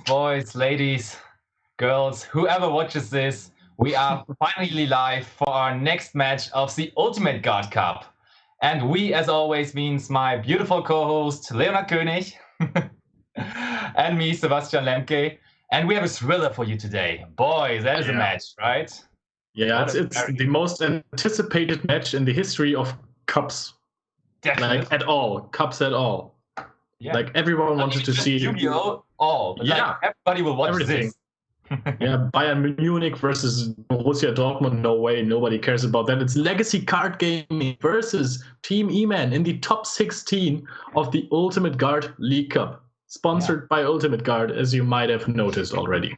boys, ladies, girls, whoever watches this, we are finally live for our next match of the Ultimate Guard Cup. And we, as always, means my beautiful co-host, Leonard König, and me, Sebastian Lemke. And we have a thriller for you today. Boys, that is a match, right? Yeah, it's the most anticipated match in the history of cups. Definitely. Like, cups at all. Yeah. Like, everyone wanted to see... Yu-Gi-Oh! All. Yeah. Like, everybody will watch everything. This. Yeah, Bayern Munich versus Borussia Dortmund, no way, nobody cares about that. It's Legacy Card Gaming versus Team E-Man in the top 16 of the Ultimate Guard League Cup. Sponsored by Ultimate Guard, as you might have noticed already.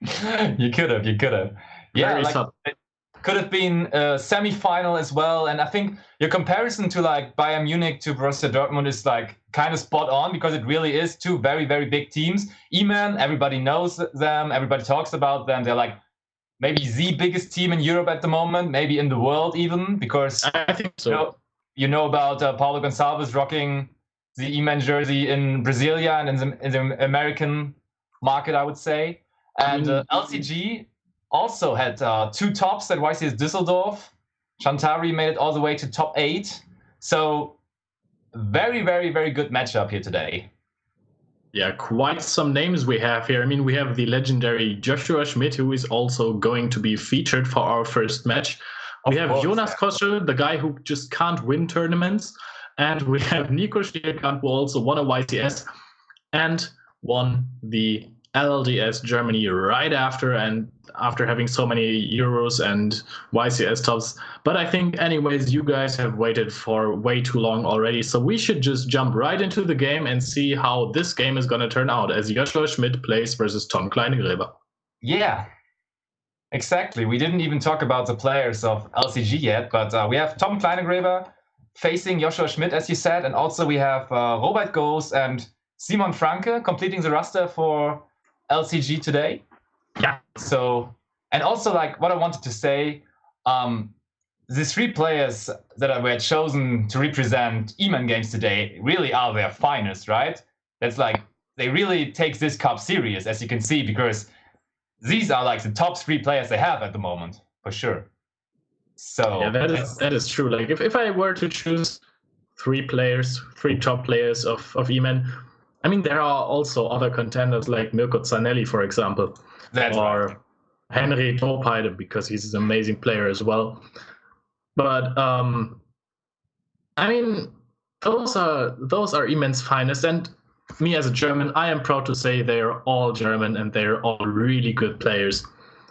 You could have. Yeah, it could have been a semi-final as well. And I think your comparison to like Bayern Munich to Borussia Dortmund is like kind of spot on because it really is two very, very big teams. E-Man, everybody knows them. Everybody talks about them. They're like maybe the biggest team in Europe at the moment, maybe in the world even, because I think so. You know about Paulo Gonçalves rocking the E-Man jersey in Brasilia and in the American market, I would say. And LCG also had two tops at YCS Düsseldorf. Shantari made it all the way to top 8. So very, very, very good matchup here today. Yeah, quite some names we have here. I mean, we have the legendary Joshua Schmidt, who is also going to be featured for our first match. We have Jonas Koschel, the guy who just can't win tournaments. And we have Nico Stierkamp, who also won a YCS and won the LLDS Germany right after, and after having so many Euros and YCS tops. But I think anyways, you guys have waited for way too long already, so we should just jump right into the game and see how this game is going to turn out as Joshua Schmidt plays versus Tom Kleinegräber. Yeah, exactly. We didn't even talk about the players of LCG yet, but we have Tom Kleinegräber facing Joshua Schmidt, as you said, and also we have Robert Goes and Simon Franke completing the roster for LCG today. Yeah. So, and also like what I wanted to say, the 3 players that were chosen to represent E-Man games today really are their finest, right? That's like, they really take this cup serious, as you can see, because these are like the top 3 players they have at the moment, for sure. So yeah, that is true. Like if I were to choose 3 top players of E-Man, I mean, there are also other contenders like Mirko Zanelli, for example, or Henry Torpeide, because he's an amazing player as well. But I mean, those are E-Man's finest, and me as a German, I am proud to say they are all German and they are all really good players.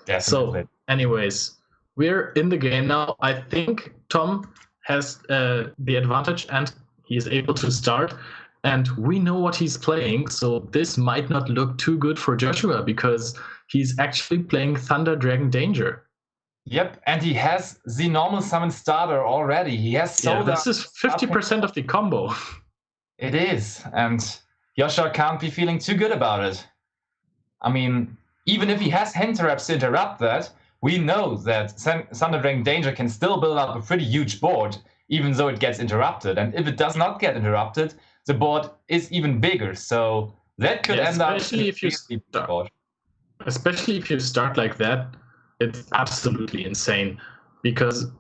Definitely. So, anyways, we're in the game now. I think Tom has the advantage, and he is able to start. And we know what he's playing, so this might not look too good for Joshua because he's actually playing Thunder Dragon Danger. Yep, and he has the normal summon starter already. He has Soda. Yeah, this is 50% of the combo. It is, and Joshua can't be feeling too good about it. I mean, even if he has hand traps to interrupt that, we know that Thunder Dragon Danger can still build up a pretty huge board, even though it gets interrupted. And if it does not get interrupted, the board is even bigger, so that could end up. Especially if you start like that, it's absolutely insane. Because,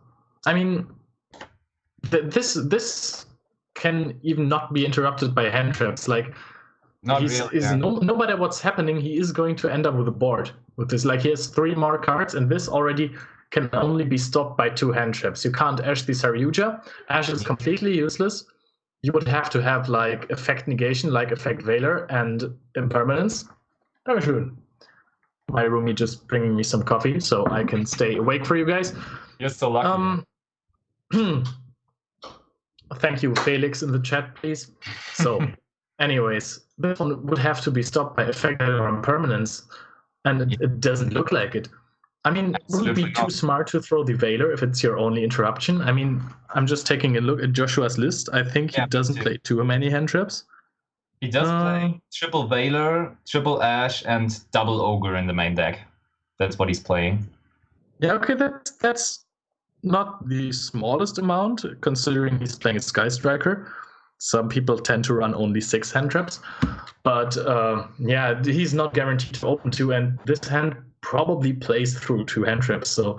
I mean, this can even not be interrupted by hand traps. Like, no matter what's happening, he is going to end up with a board with this. Like, he has 3 more cards, and this already can only be stopped by 2 hand traps. You can't Ash the Saryuja. Ash is completely useless. You would have to have like effect negation, like effect Veiler and impermanence. Dankeschön. My roomie just bringing me some coffee so I can stay awake for you guys. You're so lucky. Thank you, Felix, in the chat, please. So, anyways, this one would have to be stopped by effect or impermanence, and it doesn't look like it. I mean, would it be too smart to throw the Veiler if it's your only interruption? I mean, I'm just taking a look at Joshua's list. I think he doesn't play too many hand traps. He does play triple Veiler, triple Ash, and double Ogre in the main deck. That's what he's playing. Yeah, okay, that's not the smallest amount, considering he's playing a Sky Striker. Some people tend to run only 6 hand traps, but he's not guaranteed to open 2, and this hand probably plays through 2 hand traps. So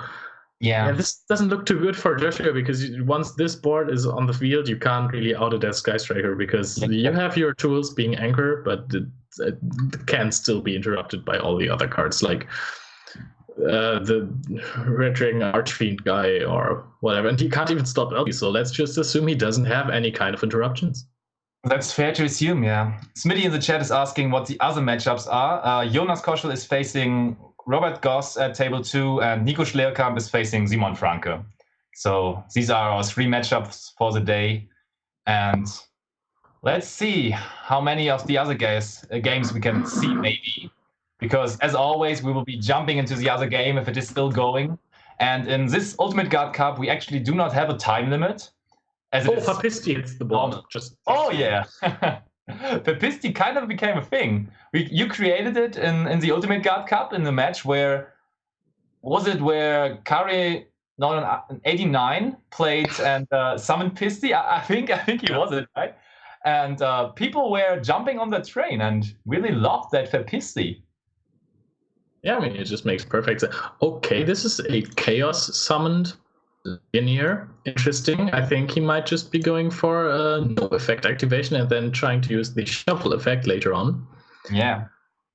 yeah, this doesn't look too good for Joshua, because once this board is on the field, you can't really out it as Sky Striker, because you have your tools being Anchor, but it can still be interrupted by all the other cards, like the Red Dragon Archfiend guy or whatever, and he can't even stop LB, so let's just assume he doesn't have any kind of interruptions. That's fair to assume, yeah. Smitty in the chat is asking what the other matchups are. Jonas Koschel is facing Robert Goss at table 2, and Nico Schleerkamp is facing Simon Franke. So these are our 3 matchups for the day. And let's see how many of the other games we can see, maybe. Because as always, we will be jumping into the other game if it is still going. And in this Ultimate Guard Cup, we actually do not have a time limit. Papisti hits the ball. Yeah. Papisti kind of became a thing. You created it in the Ultimate Guard Cup in the match where Kare 89 played and summoned Pisti? I think he was it, right? And people were jumping on the train and really loved that Papisti. Yeah, I mean, it just makes perfect sense. Okay, this is a Chaos summoned linear. Interesting. I think he might just be going for a no effect activation and then trying to use the shuffle effect later on. Yeah.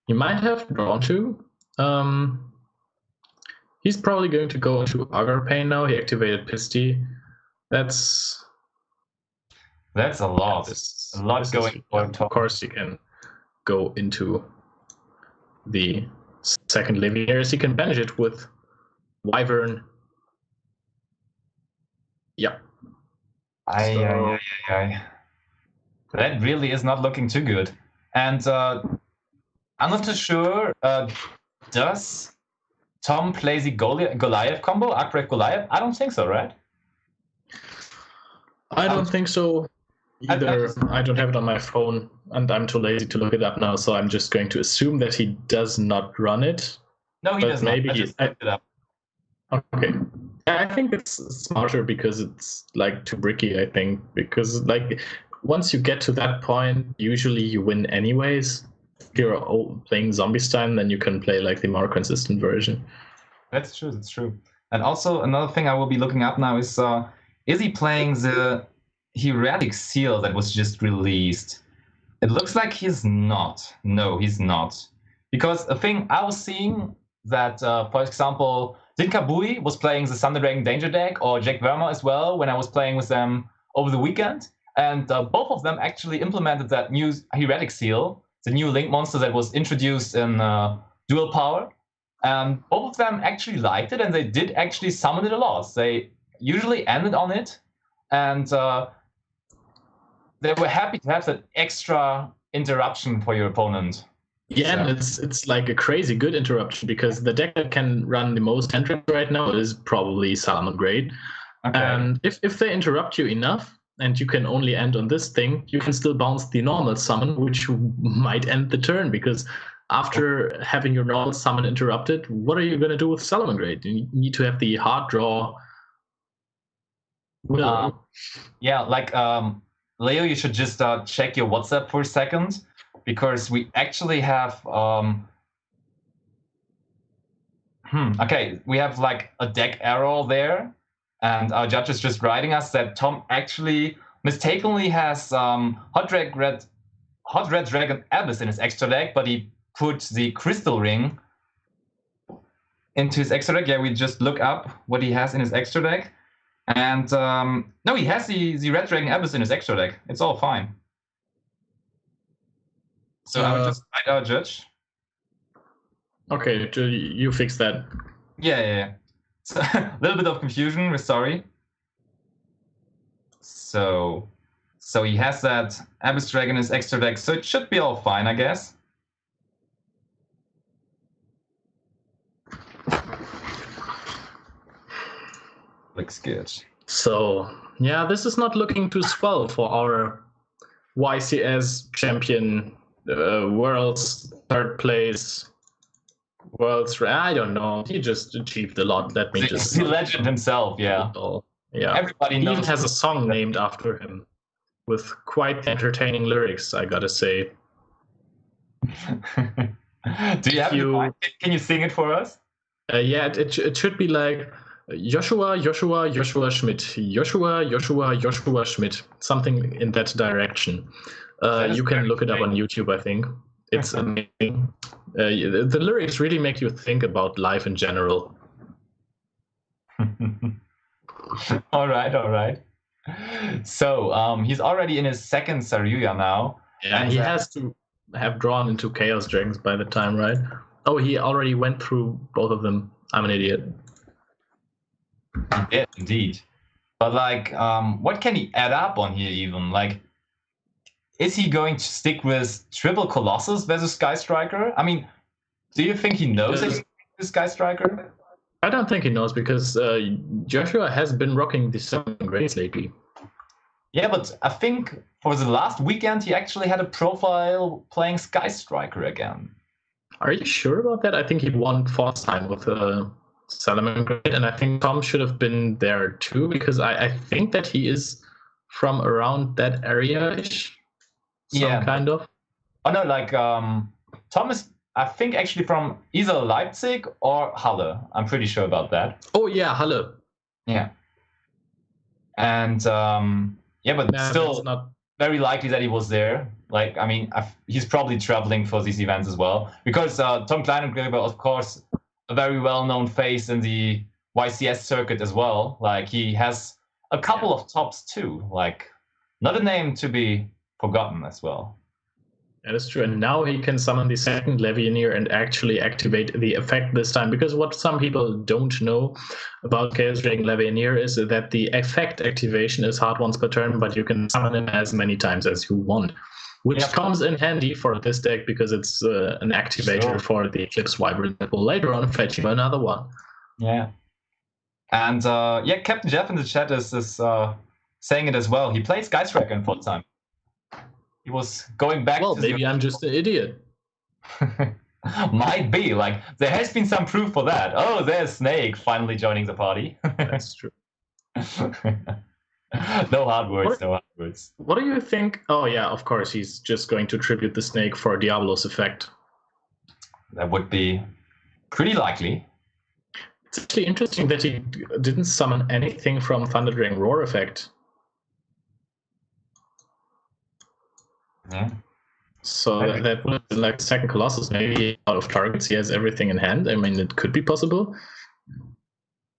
He might have drawn to. He's probably going to go into Agarpain now. He activated Pisti. That's a lot. A lot going on. Of course, you can go into the second Liviers. You can banish it with Wyvern. Yeah. That really is not looking too good. And I'm not too sure. Does Tom play the Goliath combo, Arcbrave Goliath? I don't think so, right? I don't think so either. I don't have it on my phone, and I'm too lazy to look it up now, so I'm just going to assume that he does not run it. No, he does not. I just looked it up. Okay. I think it's smarter because it's like too bricky, I think. Because like once you get to that point, usually you win anyways. If you're playing Zombiestein, then you can play like the more consistent version. That's true. And also another thing I will be looking up now is he playing the Heretic Seal that was just released? It looks like he's not. No, he's not. Because a thing I was seeing that, for example, Dinkabui was playing the Thunder Dragon Danger deck, or Jack Verma as well, when I was playing with them over the weekend. And both of them actually implemented that new Heretic Seal, the new Link monster that was introduced in Dual Power. And both of them actually liked it, and they did actually summon it a lot. They usually ended on it, and they were happy to have that extra interruption for your opponent. Yeah, and it's like a crazy good interruption, because the deck that can run the most entrance right now is probably Salamangreat. Okay. And if they interrupt you enough, and you can only end on this thing, you can still bounce the normal summon, which might end the turn, because after having your normal summon interrupted, what are you going to do with Salamangreat? You need to have the hard draw. Leo, you should just check your WhatsApp for a second, because we actually have we have like a deck error there, and our judge is just writing us that Tom actually mistakenly has Hot Red Dragon Abyss in his extra deck, but he put the Crystal Ring into his extra deck. Yeah, we just look up what he has in his extra deck. And no, he has the Red Dragon Abyss in his extra deck. It's all fine. So I would just write our judge. Okay, you fix that. Yeah. So, a little bit of confusion, we're sorry. So he has that Abyss Dragon in his extra deck, so it should be all fine, I guess. Looks good. So, yeah, this is not looking too swell for our YCS champion, world's third place, I don't know. He just achieved a lot. Let me just. The legend himself, yeah. Yeah. Everybody knows. He even has a song named after him. with quite entertaining lyrics, I gotta say. Do you have you... Can you sing it for us? Yeah, it should be like Joshua, Joshua, Joshua Schmidt, Joshua, Joshua, Joshua Schmidt, something in that direction. You can look it up on YouTube, I think. It's amazing. The lyrics really make you think about life in general. All right. So he's already in his second Saryuya now. Yeah, and he has to have drawn into Chaos Dragons by the time, right? Oh, he already went through both of them. I'm an idiot. Yeah, indeed. But like, what can he add up on here even? Like, is he going to stick with triple Colossus versus Sky Striker? I mean, do you think he knows that he's Sky Striker? I don't think he knows because Joshua has been rocking the 7 grades lately. Yeah, but I think for the last weekend he actually had a profile playing Sky Striker again. Are you sure about that? I think he won 4th time with Salaman grade, and I think Tom should have been there too because I think that he is from around that area-ish. Yeah, kind of. Oh no, like Tom is, I think, actually from either Leipzig or Halle. I'm pretty sure about that. Oh yeah, Halle. Yeah. And yeah, but still not very likely that he was there. Like, I mean, he's probably traveling for these events as well because Tom Kleinengräber, of course, a very well-known face in the YCS circuit as well. Like, he has a couple of tops too. Like, not a name to be forgotten as well. That is true. And now he can summon the second Legionnaire and actually activate the effect this time. Because what some people don't know about Chaos Dragon Legionnaire is that the effect activation is hard once per turn, but you can summon him as many times as you want. Which comes in handy for this deck because it's an activator for the Eclipse Wyvern that will later on fetch you another one. Yeah. And yeah, Captain Jeff in the chat is saying it as well. He plays Sky Striker in 4th time. He was going back. Well, maybe I'm just an idiot. Might be. Like, there has been some proof for that. Oh, there's Snake finally joining the party. That's true. No hard words. What do you think? Oh, yeah, of course. He's just going to tribute the Snake for Diablo's effect. That would be pretty likely. It's actually interesting that he didn't summon anything from Thunderdragon Roar effect. Yeah. So that would be like second Colossus, maybe out of targets. He has everything in hand. I mean, it could be possible.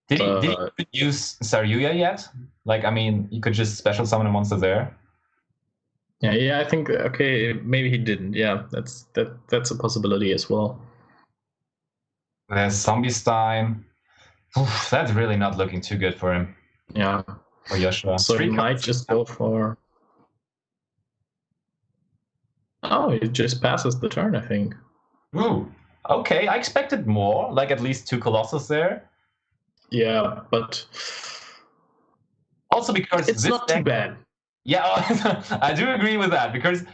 Did he use Saryuya yet? Like, I mean, you could just special summon a monster there. Yeah, I think okay, maybe he didn't. Yeah, that's a possibility as well. There's Zombie-Stein. That's really not looking too good for him. Yeah. For Joshua. So he might just go for. Oh, it just passes the turn, I think. Ooh, okay. I expected more, like at least 2 Colossus there. Yeah, but also because it's not too bad. Yeah, I do agree with that because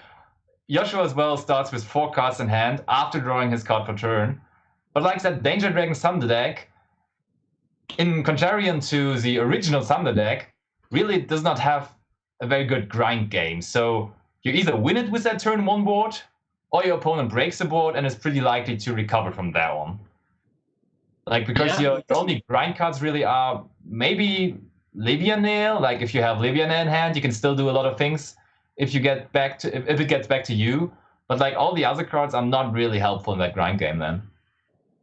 Joshua as well starts with 4 cards in hand after drawing his card per turn. But like that Danger Dragon Thunder deck, in contrarian to the original Thunder deck, really does not have a very good grind game. So you either win it with that turn 1 board, or your opponent breaks the board and is pretty likely to recover from that one. Like, because your only grind cards really are maybe Legionnaire. Like, if you have Legionnaire in hand, you can still do a lot of things if it gets back to you. But like, all the other cards are not really helpful in that grind game then.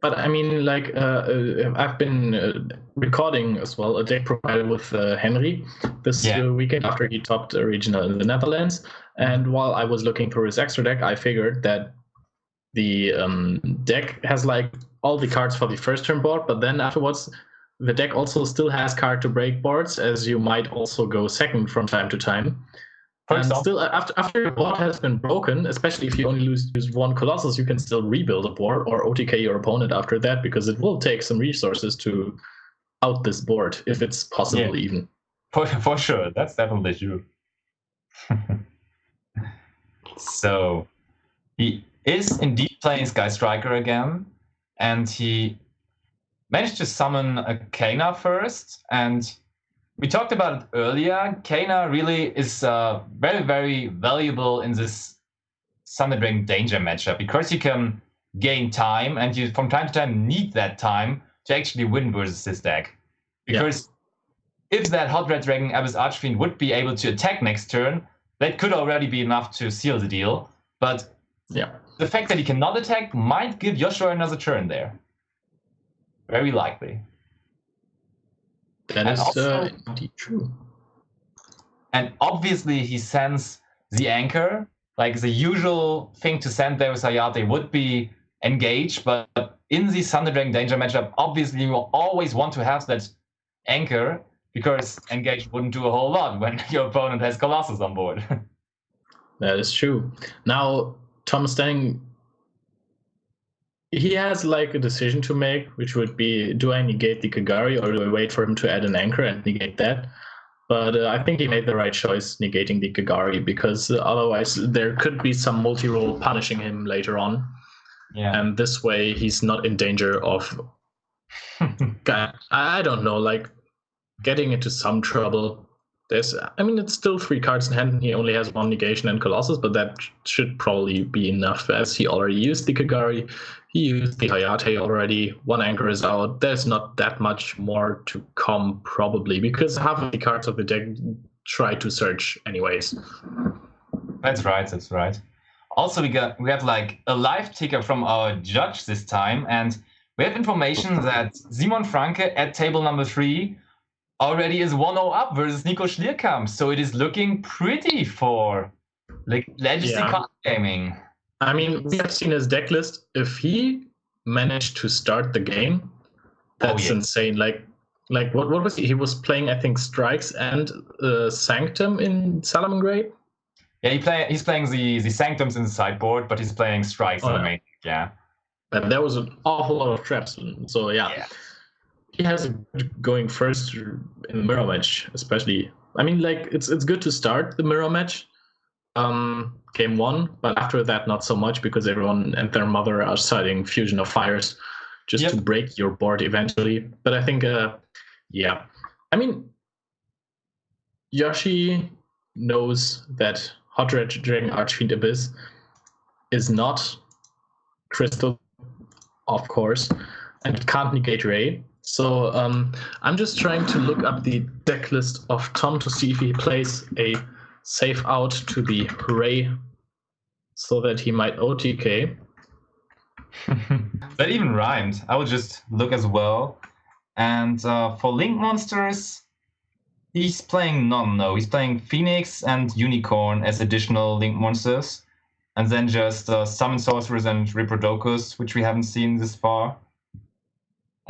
But I mean, like, I've been recording as well a deck profile with Henry this weekend after he topped a regional in the Netherlands. And while I was looking through his extra deck, I figured that the deck has like all the cards for the first turn board, but then afterwards, the deck also still has card to break boards, as you might also go second from time to time. And still, after your board has been broken, especially if you only use 1 Colossus, you can still rebuild a board or OTK your opponent after that, because it will take some resources to out this board, if it's possible even. For sure, that's definitely true. So, he is indeed playing Sky Striker again, and he managed to summon a Kana first, and we talked about it earlier. Kana really is very, very valuable in this Thunder Dragon Danger matchup because you can gain time, and you from time to time need that time to actually win versus this deck. Because if that Hot Red Dragon Abyss Archfiend would be able to attack next turn, that could already be enough to seal the deal. But the fact that he cannot attack might give Joshua another turn there. Very likely. That is also, indeed true. And obviously he sends the anchor. Like the usual thing to send there with Hayate would be engage, but in the Thunder Dragon Danger matchup, obviously you will always want to have that anchor because engage wouldn't do a whole lot when your opponent has Colossus on board. That is true. Now, Tom Stanning, he has like a decision to make, which would be, do I negate the Kagari or do I wait for him to add an anchor and negate that? But I think he made the right choice negating the Kagari, because otherwise there could be some multi-role punishing him later on. Yeah. And this way he's not in danger of, I don't know, like getting into some trouble. It's still 3 cards in hand, and he only has 1 negation and Colossus, but that should probably be enough, as he already used the Kagari, he used the Hayate already, 1 anchor is out. There's not that much more to come, probably, because half of the cards of the deck try to search anyways. That's right. Also, we have like a live ticker from our judge this time, and we have information that Simon Franke at table number 3 already is 1-0 up versus Nico Schlierkamp, so it is looking pretty for Legacy Card Gaming. I mean, we have seen his deck list. If he managed to start the game, that's insane. Like what was he? He was playing, I think, Strikes and Sanctum in Salamangreat. Yeah, he's playing the Sanctums in the sideboard, but he's playing Strikes in the main. Yeah. But there was an awful lot of traps. So yeah. He has going first in the mirror match, especially. I mean, like it's good to start the mirror match, game 1, but after that not so much, because everyone and their mother are citing Fusion of Fires just to break your board eventually. But I think, I mean, Yoshi knows that Hot Red Dragon Archfiend Abyss is not Crystal, of course, and it can't negate Ray. So I'm just trying to look up the deck list of Tom to see if he plays a safe out to the Ray so that he might OTK. That even rhymed. I would just look as well. And for Link Monsters, he's playing he's playing Phoenix and Unicorn as additional Link Monsters. And then just Summon Sorcerers and Riprodocus, which we haven't seen this far.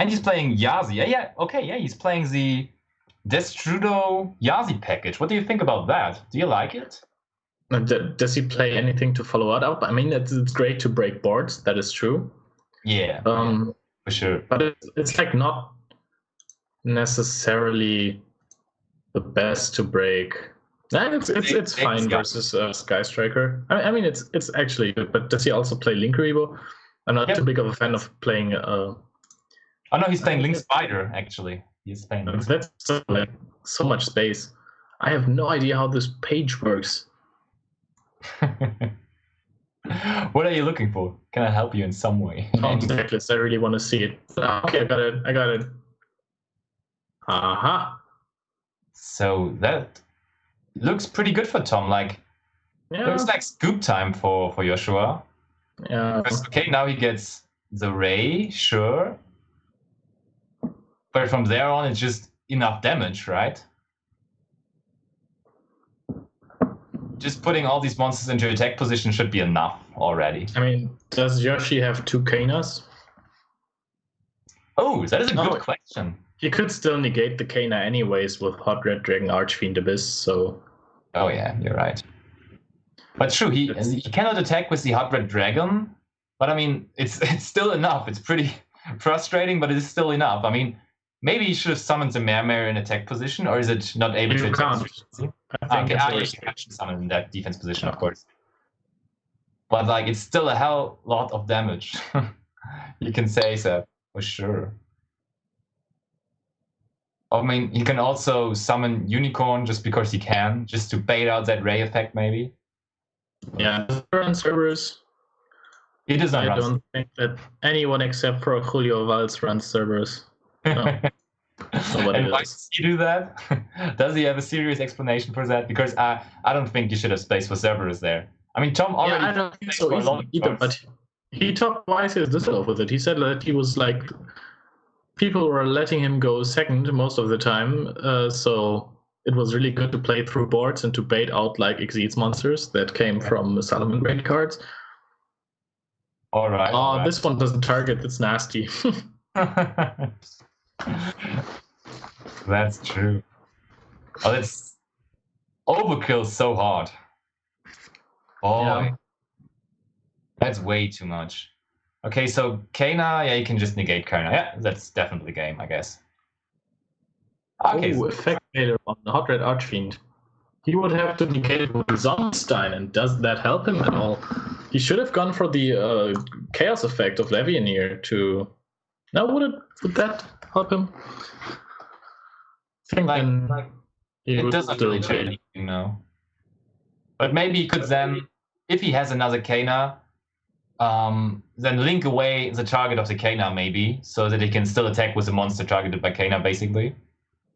And he's playing Yazi. He's playing the Destrudo Yazi package. What do you think about that? Do you like it? Does he play anything to follow it up? I mean, it's great to break boards. That is true. Yeah, for sure. But it's like not necessarily the best to break. It's fine versus Sky Striker. I mean, it's actually good. But does he also play Link Rebo? I'm not too big of a fan of playing. Oh no, he's playing Link Spider, actually. He's playing Link Spider. That's like so much space. I have no idea how this page works. What are you looking for? Can I help you in some way? Checklist. I really want to see it. Okay, I got it. Aha. So that looks pretty good for Tom. Looks like scoop time for Joshua. Yeah. Okay, now he gets the Ray, sure. But from there on, it's just enough damage, right? Just putting all these monsters into attack position should be enough already. I mean, does Yoshi have 2 Kanas? Oh, that is a good question. He could still negate the Kana anyways with Hot Red Dragon Archfiend Abyss, so... Oh yeah, you're right. But true, he cannot attack with the Hot Red Dragon, but I mean, it's still enough. It's pretty frustrating, but it is still enough. I mean, maybe he should have summoned the Mare in attack position, or is it not able to attack? You can summon in that defense position, of course. But it's still a hell lot of damage. You can say so, for sure. I mean, he can also summon Unicorn just because he can, just to bait out that Ray effect, maybe. Yeah, run Cerberus. He does not I run. don't think that anyone except for Julio Valls runs Cerberus. No. Nobody And why does. does he do that? Does he have a serious explanation for that? Because I don't think you should have space for Cerberus there. I mean, Tom already. Yeah, I don't think so either, but he talked twice his Düsseldorf with it. He said that he was like, people were letting him go second most of the time, so it was really good to play through boards and to bait out like Exceeds monsters that came from Salomon Great cards. All right. Oh, right. This one doesn't target. It's nasty. That's true. Oh, that's overkill so hard. Oh, yeah. That's way too much. Okay, so Kana, yeah, you can just negate Kana. Yeah, that's definitely game, I guess. Okay. Oh, effect failure on the Hot Red Archfiend. He would have to negate it with Zombstein, and does that help him at all? He should have gone for the Chaos effect of Levianeer to... Now, would that help him? I think it doesn't really change anything, you know. But maybe he could then, if he has another Kana, then link away the target of the Kana, maybe, so that he can still attack with the monster targeted by Kana, basically.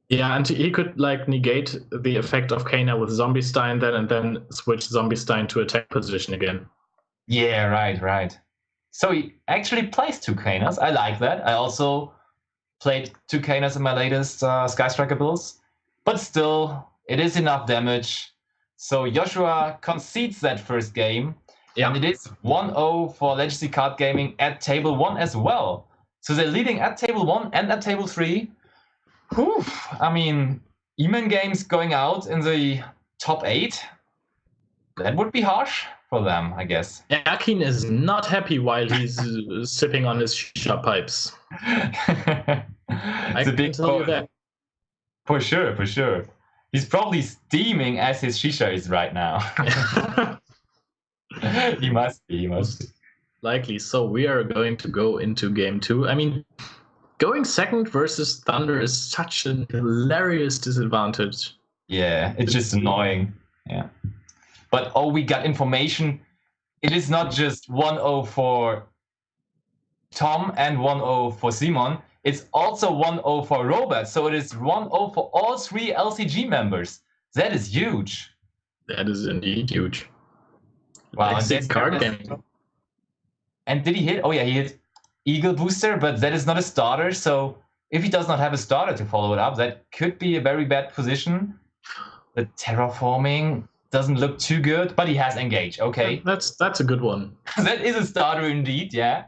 Yeah, and he could like negate the effect of Kana with Zombstein then, and then switch Zombstein to attack position again. Yeah, right. So he actually plays 2 Kanas. I like that. I also played 2 Kanas in my latest Sky Striker builds. But still, it is enough damage. So Joshua concedes that first game. Yeah. And it is 1-0 for Legacy Card Gaming at table 1 as well. So they're leading at table 1 and at table 3. Whew. I mean, Eman games going out in the top 8. That would be harsh for them, I guess. Akin is not happy while he's sipping on his shisha pipes. I can tell you that. For sure. He's probably steaming as his shisha is right now. He must be. Likely. So we are going to go into game 2. I mean, going second versus Thunder is such a hilarious disadvantage. Yeah, it's just annoying. Yeah. But we got information. It is not just 1-0 for Tom and 1-0 for Simon. It's also 1-0 for Robert. So it is 1-0 for all 3 LCG members. That is huge. That is indeed huge. Wow. And card game. And did he hit? Oh yeah, he hit Eagle Booster, but that is not a starter. So if he does not have a starter to follow it up, that could be a very bad position. The terraforming doesn't look too good, but he has Engage. Okay. That's a good one. That is a starter indeed, yeah.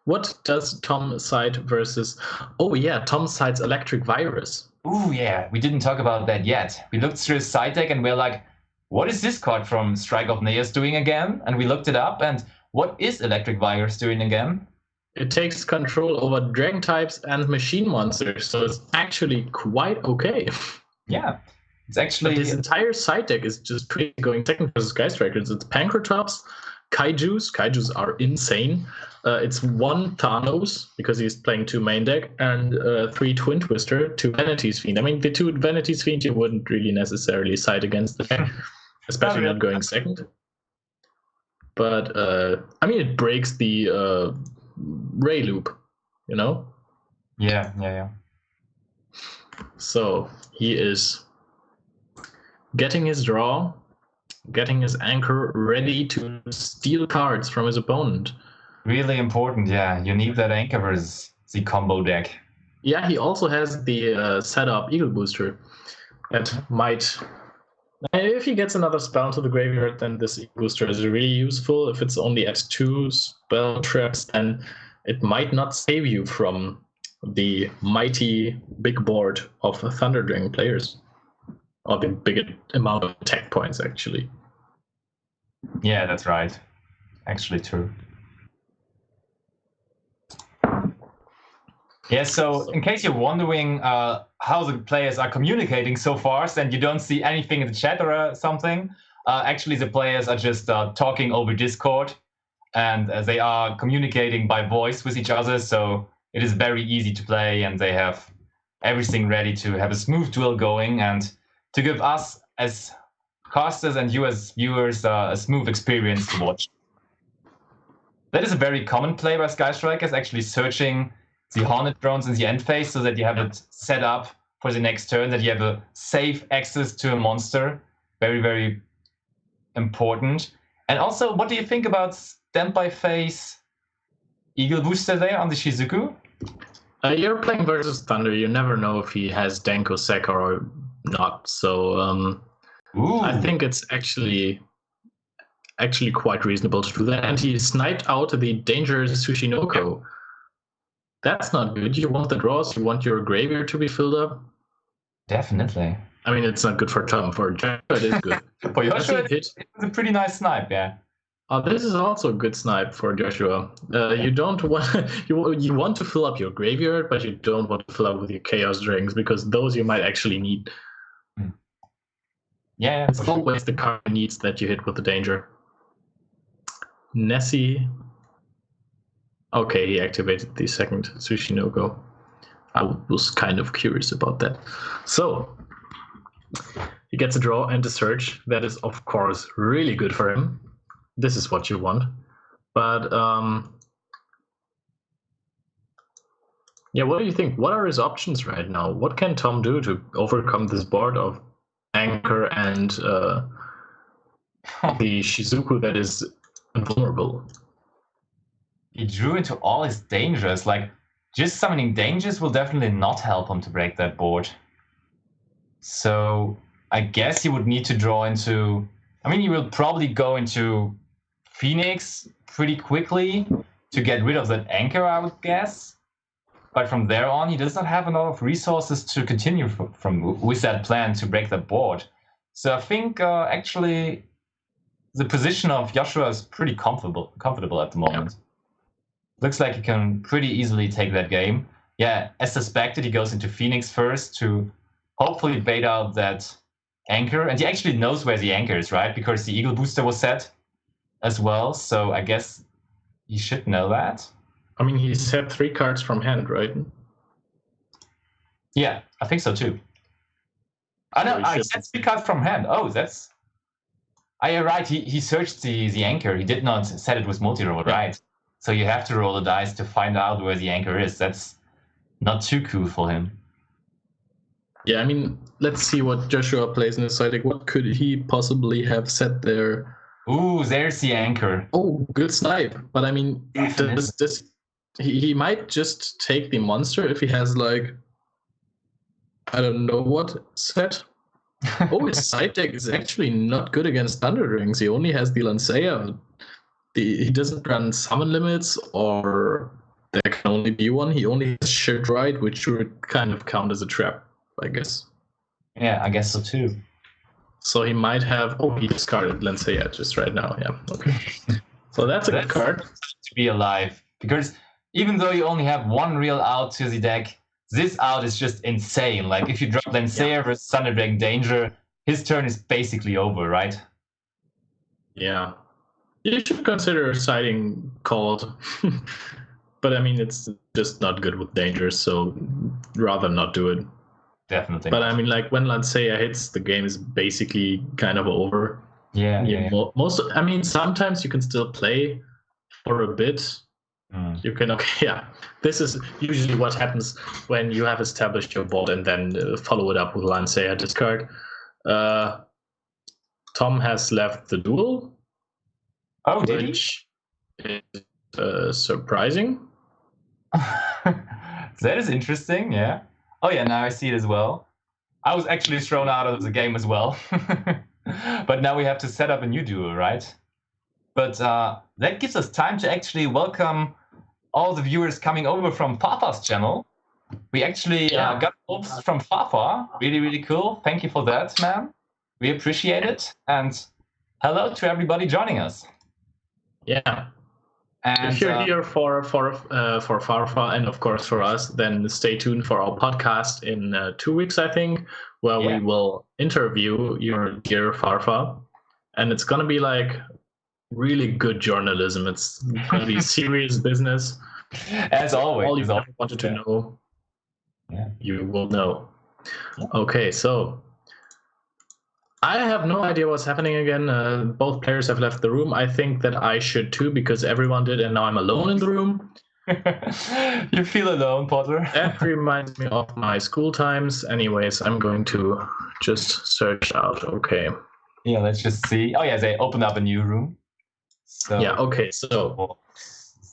What does Tom side versus... Oh yeah, Tom side's Electric Virus. Ooh, yeah. We didn't talk about that yet. We looked through his side deck and we're like, what is this card from Strike of Neos doing again? And we looked it up, and what is Electric Virus doing again? It takes control over Dragon types and machine monsters, so it's actually quite okay. Yeah. It's actually... But this entire side deck is just pretty going second versus Sky Strikers. It's Pancratops, Kaijus. Kaijus are insane. It's 1 Thanos, because he's playing 2 main deck, and 3 Twin Twister, 2 Vanity's Fiend. I mean, the 2 Vanity's Fiend you wouldn't really necessarily side against the deck, especially not going second. But, I mean, it breaks the Ray loop, you know? Yeah. So, he is getting his draw, getting his anchor ready to steal cards from his opponent. Really important, yeah. You need that anchor versus the combo deck. Yeah, he also has the setup Eagle Booster that might... If he gets another spell to the graveyard, then this Eagle Booster is really useful. If it's only at 2 spell traps, then it might not save you from the mighty big board of Thunder Dragon players. Or the big amount of attack points, actually. Yeah, that's right. Actually true. Yeah, so in case you're wondering how the players are communicating so far, and you don't see anything in the chat or something, actually the players are just talking over Discord, and they are communicating by voice with each other, so it is very easy to play, and they have everything ready to have a smooth duel going and to give us as casters and you as viewers a smooth experience to watch. That is a very common play by Sky Strikers, actually searching the Hornet drones in the end phase so that you have it set up for the next turn, that you have a safe access to a monster. Very, very important. And also, what do you think about standby phase Eagle Booster there on the Shizuku? You're playing versus Thunder. You never know if he has Denko Sekka or not. So I think it's actually quite reasonable to do that. And he sniped out the dangerous Tsushinoko. That's not good. You want the draws. You want your graveyard to be filled up. Definitely. I mean, it's not good for Tom. For Joshua, it is good. For Joshua, it's a pretty nice snipe, yeah. This is also a good snipe for Joshua. You don't want you want to fill up your graveyard, but you don't want to fill up with your Chaos Drinks because those you might actually need. Yeah, it's always the card needs that you hit with the danger. Nessie. Okay, he activated the second Tsushinoko. I was kind of curious about that. So he gets a draw and a search. That is, of course, really good for him. This is what you want. But yeah, what do you think? What are his options right now? What can Tom do to overcome this board of Anchor and the Shizuku that is invulnerable? He drew into all his dangers. Like, just summoning dangers will definitely not help him to break that board. So I guess he would need to draw into... I mean, he will probably go into Phoenix pretty quickly to get rid of that Anchor, I would guess. But from there on, he does not have a lot of resources to continue with that plan to break that board. So I think actually the position of Joshua is pretty comfortable at the moment. Yeah. Looks like he can pretty easily take that game. Yeah, as suspected, he goes into Phoenix first to hopefully bait out that Anchor. And he actually knows where the Anchor is, right? Because the Eagle Booster was set as well. So I guess he should know that. I mean, he set 3 cards from hand, right? Yeah, I think so too. I know, I set 3 cards from hand. Oh, that's... you're right, he searched the Anchor. He did not set it with multi-roll, right? So you have to roll the dice to find out where the Anchor is. That's not too cool for him. Yeah, I mean, let's see what Joshua plays in the side. Like, what could he possibly have set there? Ooh, there's the Anchor. Oh, good snipe. But I mean, he might just take the monster if he has, like, I don't know what set. Oh, his side deck is actually not good against Thunder Rings. He only has the Lancea. He doesn't run summon limits, or there can only be one. He only has Shirt Right, which would kind of count as a trap, I guess. Yeah, I guess so too. So he might have... Oh, he discarded Lancea just right now. Yeah, okay. So that's a good card. To be alive. Because even though you only have one real out to the deck, this out is just insane. Like, if you drop Lancea versus Thunder Dragon Danger, his turn is basically over, right? Yeah. You should consider siding Cold. But I mean, it's just not good with Danger, so rather not do it. Definitely. But I mean, like, when Lancea hits, the game is basically kind of over. Yeah. I mean, sometimes you can still play for a bit. You can, this is usually what happens when you have established your board and then follow it up with Lancea discard. Tom has left the duel. Oh, which is surprising. That is interesting, yeah. Oh yeah, now I see it as well. I was actually thrown out of the game as well. But now we have to set up a new duel, right? But that gives us time to actually welcome all the viewers coming over from Fafa's channel. We actually got hopes from Fafa. Really, really cool. Thank you for that, man. We appreciate it. And hello to everybody joining us. Yeah. And if you're here for Farfa and of course for us, then stay tuned for our podcast in 2 weeks, I think, where we will interview your dear Farfa, and it's gonna be like really good journalism. It's gonna be serious business. As always. All you ever wanted to know, you will know. Yeah. Okay, so I have no idea what's happening again. Both players have left the room. I think that I should too, because everyone did, and now I'm alone in the room. You feel alone, Potter? That reminds me of my school times. Anyways, I'm going to just search out. Okay. Yeah, let's just see. Oh yeah, they opened up a new room. So yeah, okay, so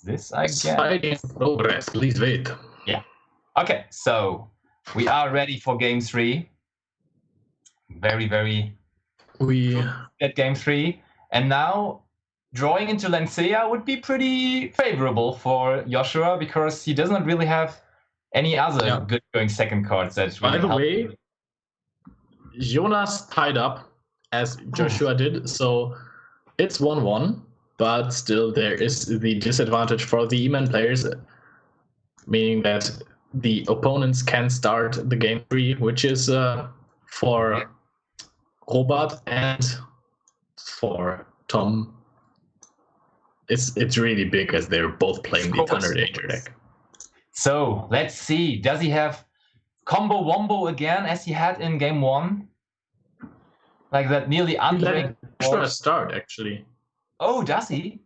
this, I guess. Fighting progress, please wait. Yeah. Okay, so we are ready for game 3. Very at game 3. And now drawing into Lancea would be pretty favorable for Joshua, because he doesn't really have any other good going second cards that really By the way, Jonas tied up as Joshua did, so it's 1-1, but still there is the disadvantage for the E-Man players, meaning that the opponents can start the game 3, which is for Robert and for Tom. It's really big, as they're both playing the Thunder Danger deck. So let's see. Does he have combo wombo again, as he had in game 1? Like that nearly unbreak. Extra start, actually. Oh, does he?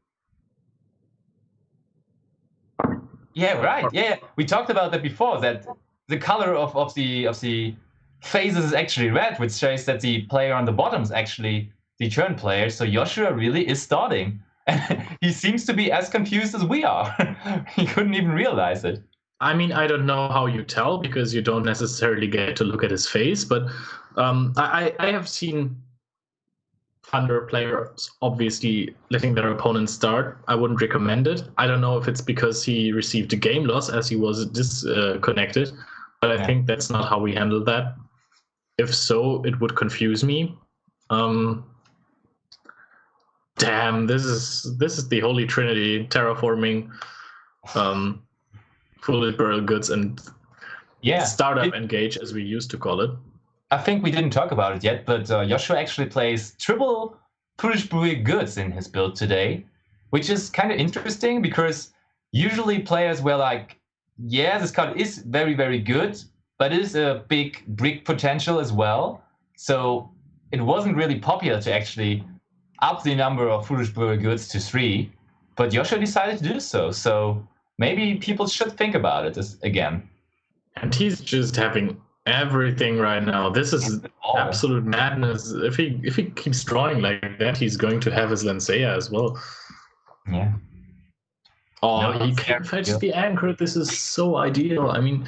Yeah, right. Yeah, we talked about that before. That the color of the phases is actually red, which shows that the player on the bottom is actually the turn player. So Joshua really is starting. And he seems to be as confused as we are. He couldn't even realize it. I mean, I don't know how you tell, because you don't necessarily get to look at his face, but I have seen Thunder players obviously letting their opponents start. I wouldn't recommend it. I don't know if it's because he received a game loss as he was disconnected, but I think that's not how we handle that. If so, it would confuse me. Damn, this is the Holy Trinity: terraforming, fully burial goods, and startup engage, as we used to call it. I think we didn't talk about it yet, but Joshua actually plays triple Foolish Burial Goods in his build today, which is kind of interesting, because usually players were like, yeah, this card is very good, but it is a big brick potential as well. So it wasn't really popular to actually up the number of Foolish Burial Goods to 3, but Joshua decided to do so. So maybe people should think about it again. And he's just having everything right now. This is absolute madness. If he keeps drawing like that, he's going to have his Lancea as well. Yeah. Oh, he can fetch the anchor. This is so ideal. I mean,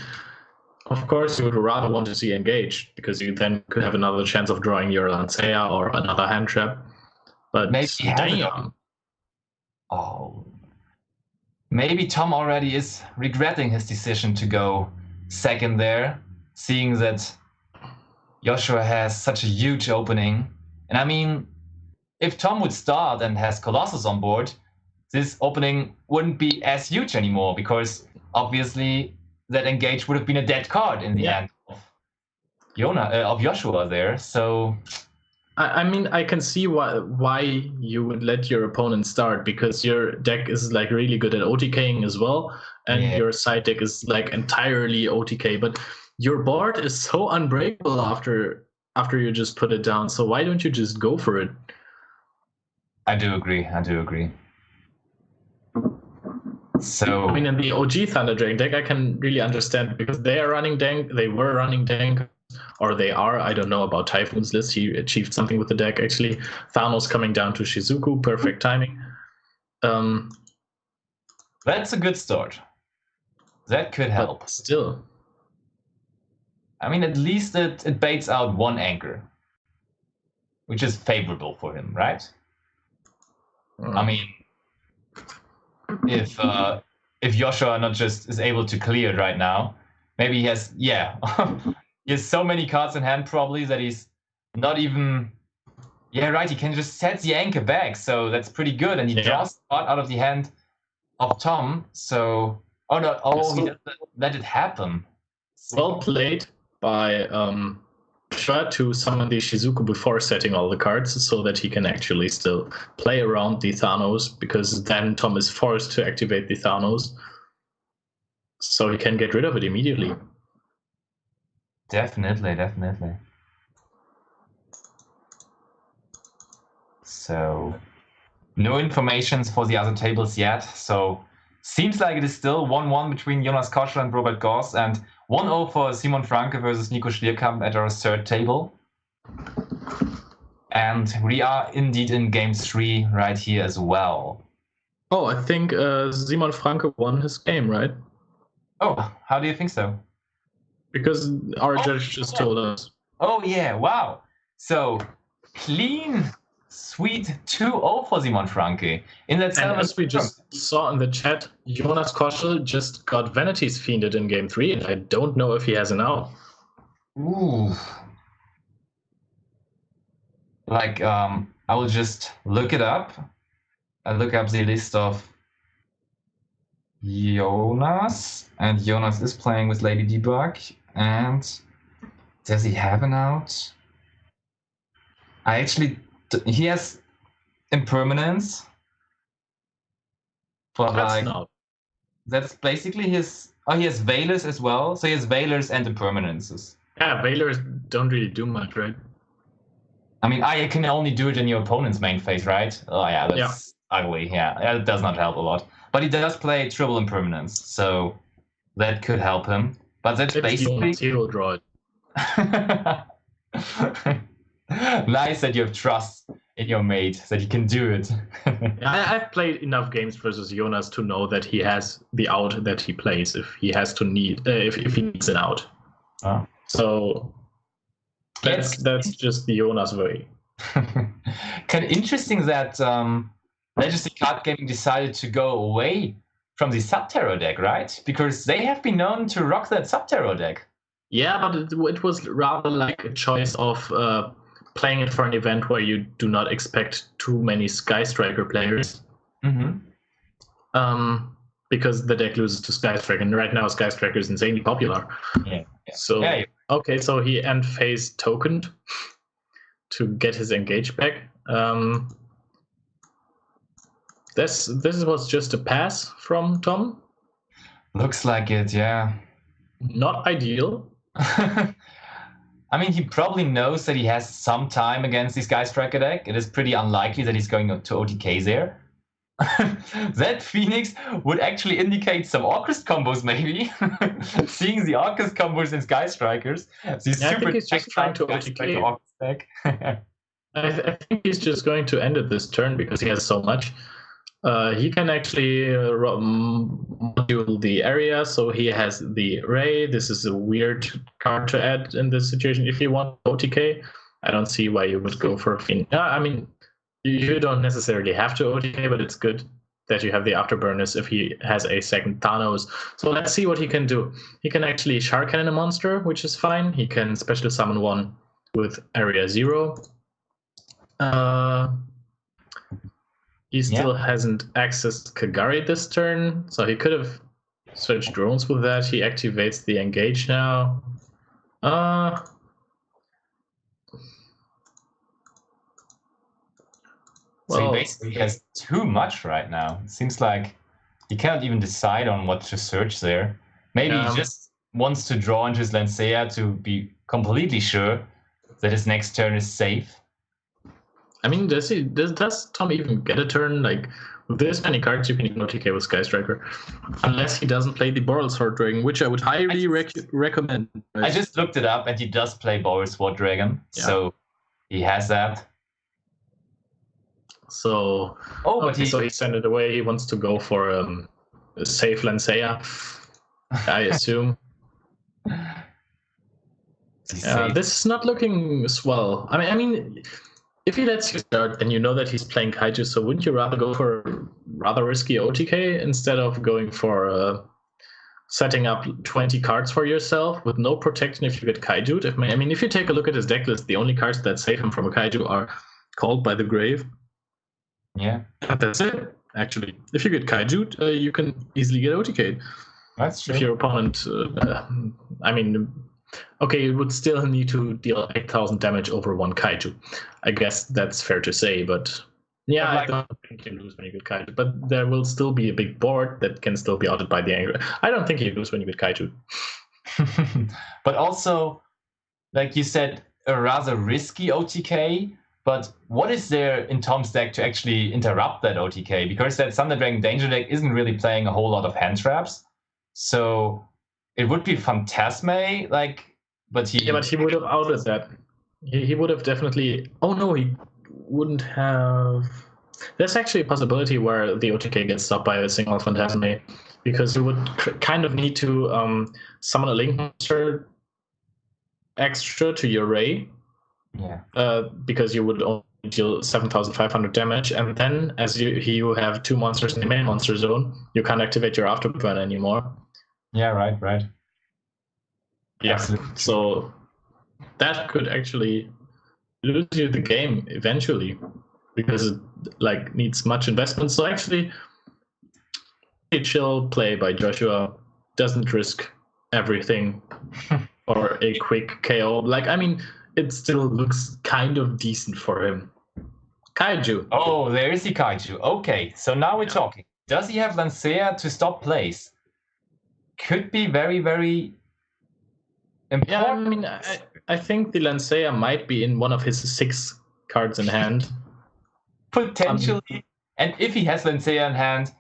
of course, you would rather want to see engage, because you then could have another chance of drawing your Lancea or another hand trap. But maybe damn. Maybe Tom already is regretting his decision to go second there, seeing that Joshua has such a huge opening. And I mean, if Tom would start and has Colossus on board, this opening wouldn't be as huge anymore, because obviously that engage would have been a dead card in the end of Joshua there. So I mean, I can see why you would let your opponent start, because your deck is like really good at OTKing as well, and your side deck is like entirely OTK. But your board is so unbreakable after you just put it down. So why don't you just go for it? I do agree. So I mean, in the OG Thunder Dragon deck, I can really understand, because they are running Dank. They were running Dank. Or they are. I don't know about Typhoon's list. He achieved something with the deck, actually. Thanos coming down to Shizuku. Perfect timing. That's a good start. That could help. But still. I mean, at least it baits out one anchor, which is favorable for him, right? I mean, if Joshua not just is able to clear it right now, maybe he has, he has so many cards in hand probably that he's not even... Yeah, right, he can just set the anchor back, so that's pretty good. And he draws a card out of the hand of Tom, so... he doesn't let it happen. Well played by Joshua to summon the Shizuku before setting all the cards, so that he can actually still play around the Thanos, because then Tom is forced to activate the Thanos. So he can get rid of it immediately. Definitely. So, no informations for the other tables yet. So, seems like it is still 1-1 between Jonas Koschel and Robert Goss, and 1-0 for Simon Franke versus Nico Schlierkamp at our third table. And we are indeed in game 3 right here as well. Oh, I think Simon Franke won his game, right? Oh, how do you think so? Because our judge just told us. Oh, yeah, wow. So, clean, sweet 2-0 for Simon Franke. In that and as we just saw in the chat, Jonas Koschel just got Vanities Fiended in game 3, and I don't know if he has an out. Ooh. Like, I will just look it up. I look up the list of Jonas, and Jonas is playing with Lady Debug. And does he have an out? He has Impermanence. But that's basically his. Oh, he has Veilers as well. So he has Veilers and Impermanences. Yeah, Veilers don't really do much, right? I mean, I can only do it in your opponent's main phase, right? Oh, yeah, that's ugly. Yeah, it does not help a lot. But he does play triple Impermanence, so that could help him. But that's basically. He will draw it. Nice that you have trust in your mate, that he can do it. I've played enough games versus Jonas to know that he has the out that he plays if he has to if he needs an out. Oh. So that's just the Jonas way. Kind of interesting that Legacy Card Gaming decided to go away from the Subterror deck, right? Because they have been known to rock that Subterror deck. Yeah, but it was rather like a choice of playing it for an event where you do not expect too many Sky Striker players. Mm-hmm. Because the deck loses to Sky Striker, and right now Sky Striker is insanely popular. Yeah. So okay, so he end phase tokened to get his engage back. This was just a pass from Tom. Looks like it, yeah. Not ideal. I mean, he probably knows that he has some time against this Sky Striker deck. It is pretty unlikely that he's going to OTK there. That Phoenix would actually indicate some Orcust combos, maybe. Seeing the Orcust combos in Sky Strikers. I think he's just trying to OTK Orcust deck. I think he's just going to end it this turn because he has so much. He can actually module the area, so he has the Ray. This is a weird card to add in this situation. If you want OTK, I don't see why you would go for a Phoenix. I mean, you don't necessarily have to OTK, but it's good that you have the Afterburners if he has a second Thanos. So let's see what he can do. He can actually Shark Cannon a monster, which is fine. He can special summon one with Area 0. He still hasn't accessed Kagari this turn, so he could have switched drones with that. He activates the engage now. So he basically has too much right now. It seems like he cannot even decide on what to search there. Maybe he just wants to draw into his Lancea to be completely sure that his next turn is safe. I mean, does Tom even get a turn? Like, with this many cards, you can even OTK with Sky Striker. Unless he doesn't play the Boral Sword Dragon, which I would highly recommend. I just looked it up, and he does play Boral Sword Dragon. Yeah. So he has that. So, so he sent it away. He wants to go for a safe Lancea, I assume. This is not looking swell. I mean, if he lets you start and you know that he's playing Kaiju, so wouldn't you rather go for a rather risky OTK instead of going for setting up 20 cards for yourself with no protection if you get Kaiju? I mean, if you take a look at his deck list, the only cards that save him from a Kaiju are Called by the Grave. Yeah. And that's it, actually. If you get Kaiju, you can easily get OTK'd. That's true. If your opponent, okay, it would still need to deal 8,000 damage over one Kaiju. I guess that's fair to say, but Yeah, I don't think you lose when you get Kaiju, but there will still be a big board that can still be outed by the angler. I don't think you lose when you get Kaiju. But also, like you said, a rather risky OTK. But what is there in Tom's deck to actually interrupt that OTK? Because that Thunder Dragon Danger deck isn't really playing a whole lot of hand traps. So it would be Phantasme, but he... Yeah, but he would have outed that. He would have definitely... Oh, no, he wouldn't have... There's actually a possibility where the OTK gets stopped by a single Phantasme, because you would kind of need to summon a Link monster extra to your Ray. Yeah. Because you would only deal 7,500 damage, and then as you have 2 monsters in the main monster zone, you can't activate your Afterburn anymore. Yeah, right. Yeah, absolutely. So that could actually lose you the game eventually, because it needs much investment. So actually, a chill play by Joshua, doesn't risk everything or a quick KO. It still looks kind of decent for him. Kaiju. Oh, there is the Kaiju. Okay, so now we're talking. Does he have Lancea to stop plays? Could be very, very important. Yeah, I think the Lancea might be in one of his 6 cards in hand. Potentially. And if he has Lancea in hand,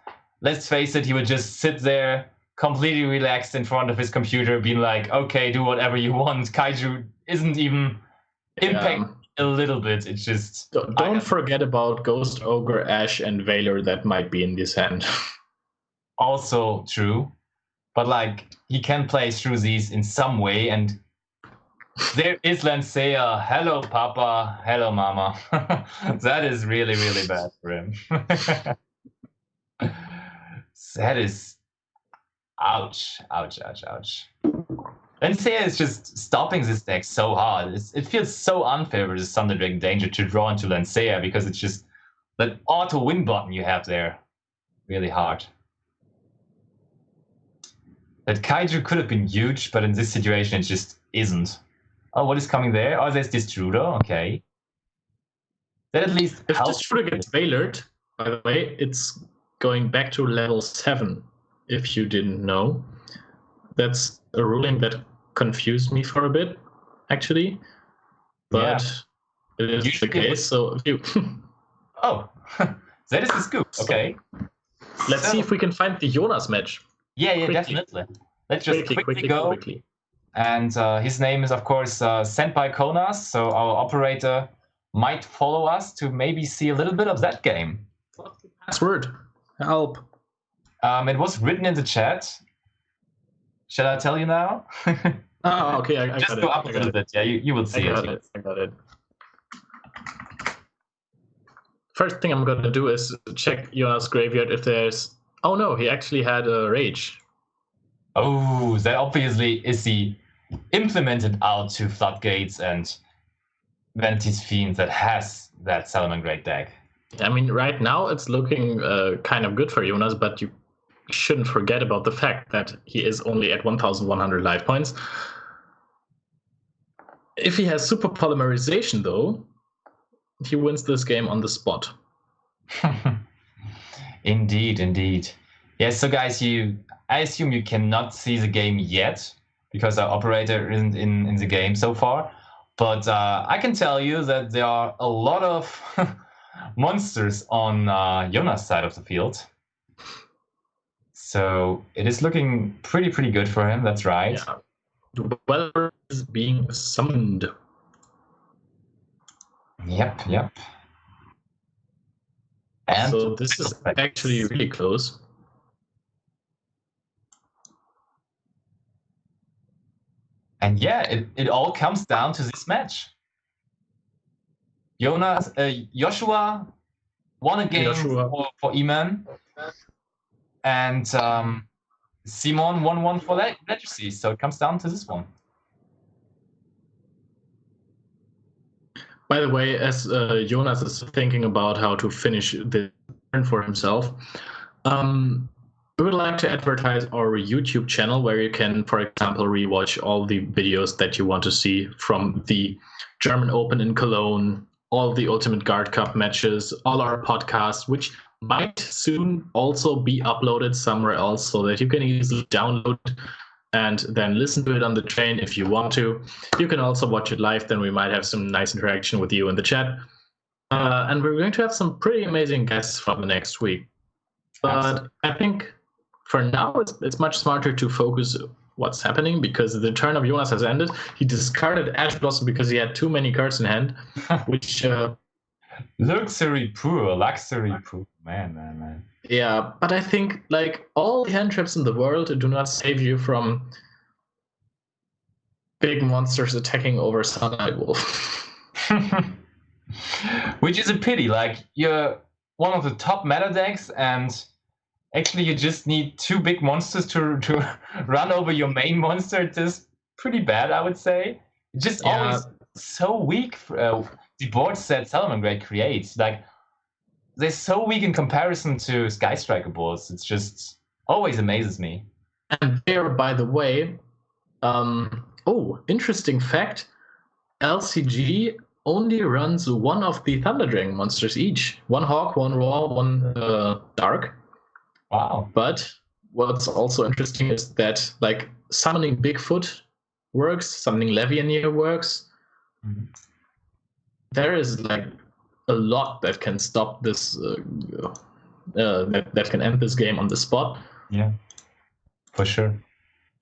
let's face it, he would just sit there completely relaxed in front of his computer, being like, okay, do whatever you want. Kaiju isn't even impacting a little bit. It's just... Don't forget about Ghost Ogre, Ash, and Valor that might be in this hand. Also true. But he can play through these in some way, and there is Lancea. Hello, Papa. Hello, Mama. That is really, really bad for him. That is... Ouch. Lancea is just stopping this deck so hard. It feels so unfair with the Thunder Dragon Danger to draw into Lancea, because it's just that auto win button you have there. Really hard. That Kaiju could have been huge, but in this situation it just isn't. Oh, what is coming there? Oh, there's Destrudo. Okay. That at least if Destrudo gets Valored, by the way, it's going back to level 7, if you didn't know. That's a ruling that confused me for a bit, actually. But it is the case, so if you... Oh, that is the scoop. Okay. Let's see if we can find the Jonas match. Yeah, definitely. Let's just quickly go. And his name is, of course, Senpai Konas, so our operator might follow us to maybe see a little bit of that game. What's the password? Help. It was written in the chat. Shall I tell you now? Oh, okay, I just got go it. up a little bit. Yeah, you will see it. I got it. First thing I'm going to do is check Jonas' graveyard if there's... Oh no, he actually had a Rage. Oh, that obviously is the implemented out to Floodgates and Vanity's Fiend that has that Salamangreat deck. I mean, right now it's looking kind of good for Jonas, but you shouldn't forget about the fact that he is only at 1,100 life points. If he has Super Polymerization, though, he wins this game on the spot. Indeed. Yes, so guys, I assume you cannot see the game yet, because our operator isn't in the game so far. But I can tell you that there are a lot of monsters on Jonas' side of the field. So it is looking pretty good for him, that's right. Yeah. The weather is being summoned. Yep. And so this is actually really close. And yeah, it all comes down to this match. Joshua won a game for Eman, and Simon won one for Legacy. So it comes down to this one. By the way, as Jonas is thinking about how to finish the turn for himself, we would like to advertise our YouTube channel, where you can, for example, rewatch all the videos that you want to see from the German Open in Cologne, all the Ultimate Guard Cup matches, all our podcasts, which might soon also be uploaded somewhere else so that you can easily download and then listen to it on the train if you want to. You can also watch it live, then we might have some nice interaction with you in the chat. And we're going to have some pretty amazing guests from the next week. But absolutely. I think for now, it's much smarter to focus what's happening because the turn of Jonas has ended. He discarded Ash Blossom because he had too many cards in hand, which... luxury poor, man. Yeah, but I think like all the hand traps in the world do not save you from big monsters attacking over Sunlight Wolf. Which is a pity. Like, you're one of the top meta decks, and actually you just need 2 big monsters to run over your main monster. It is pretty bad, I would say. Just always so weak. The board set Salamangreat creates, like, they're so weak in comparison to Sky Striker boards. It's just always amazes me. And there, by the way, interesting fact, LCG only runs 1 of the Thunder Dragon monsters each. 1 Hawk, 1 Raw, 1 Dark. Wow. But what's also interesting is that like summoning Bigfoot works, summoning Levianeer works. Mm-hmm. There is like a lot that can stop this, that can end this game on the spot. Yeah, for sure.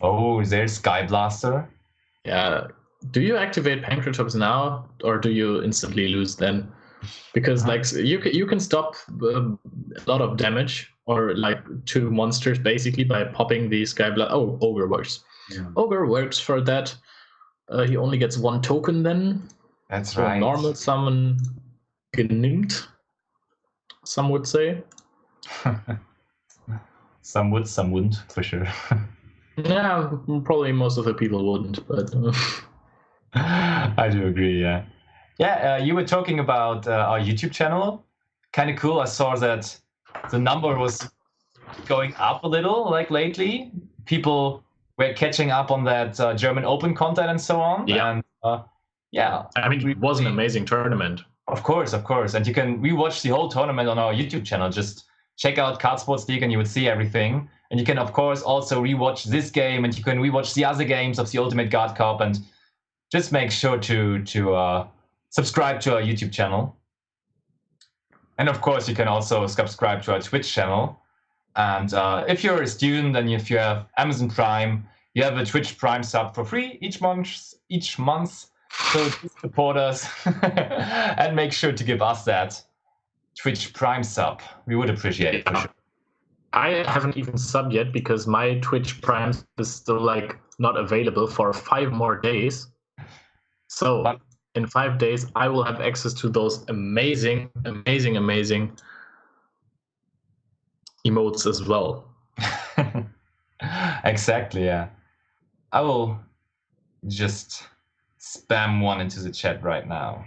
Oh, there's Sky Blaster. Yeah. Do you activate Pancratops now, or do you instantly lose then? Because like you can stop a lot of damage, or like 2 monsters basically by popping the Sky Blaster. Oh, Ogre works. Yeah. Ogre works for that. He only gets 1 token then. That's right. Normal summon genimmt, some would say. Some would, some wouldn't, for sure. Yeah, probably most of the people wouldn't, but... I do agree, yeah. Yeah, you were talking about our YouTube channel. Kind of cool. I saw that the number was going up a little, like, lately. People were catching up on that German Open content and so on. Yeah. And, yeah. I mean, it was an amazing tournament. Of course. And you can rewatch the whole tournament on our YouTube channel. Just check out Card Sports League and you would see everything. And you can, of course, also rewatch this game, and you can rewatch the other games of the Ultimate Guard Cup. And just make sure to subscribe to our YouTube channel. And of course, you can also subscribe to our Twitch channel. And if you're a student and if you have Amazon Prime, you have a Twitch Prime sub for free each month. So just support us and make sure to give us that Twitch Prime sub. We would appreciate it. For sure. I haven't even subbed yet because my Twitch Prime is still like not available for 5 more days. So in 5 days, I will have access to those amazing emotes as well. Exactly, yeah. I will just spam one into the chat right now.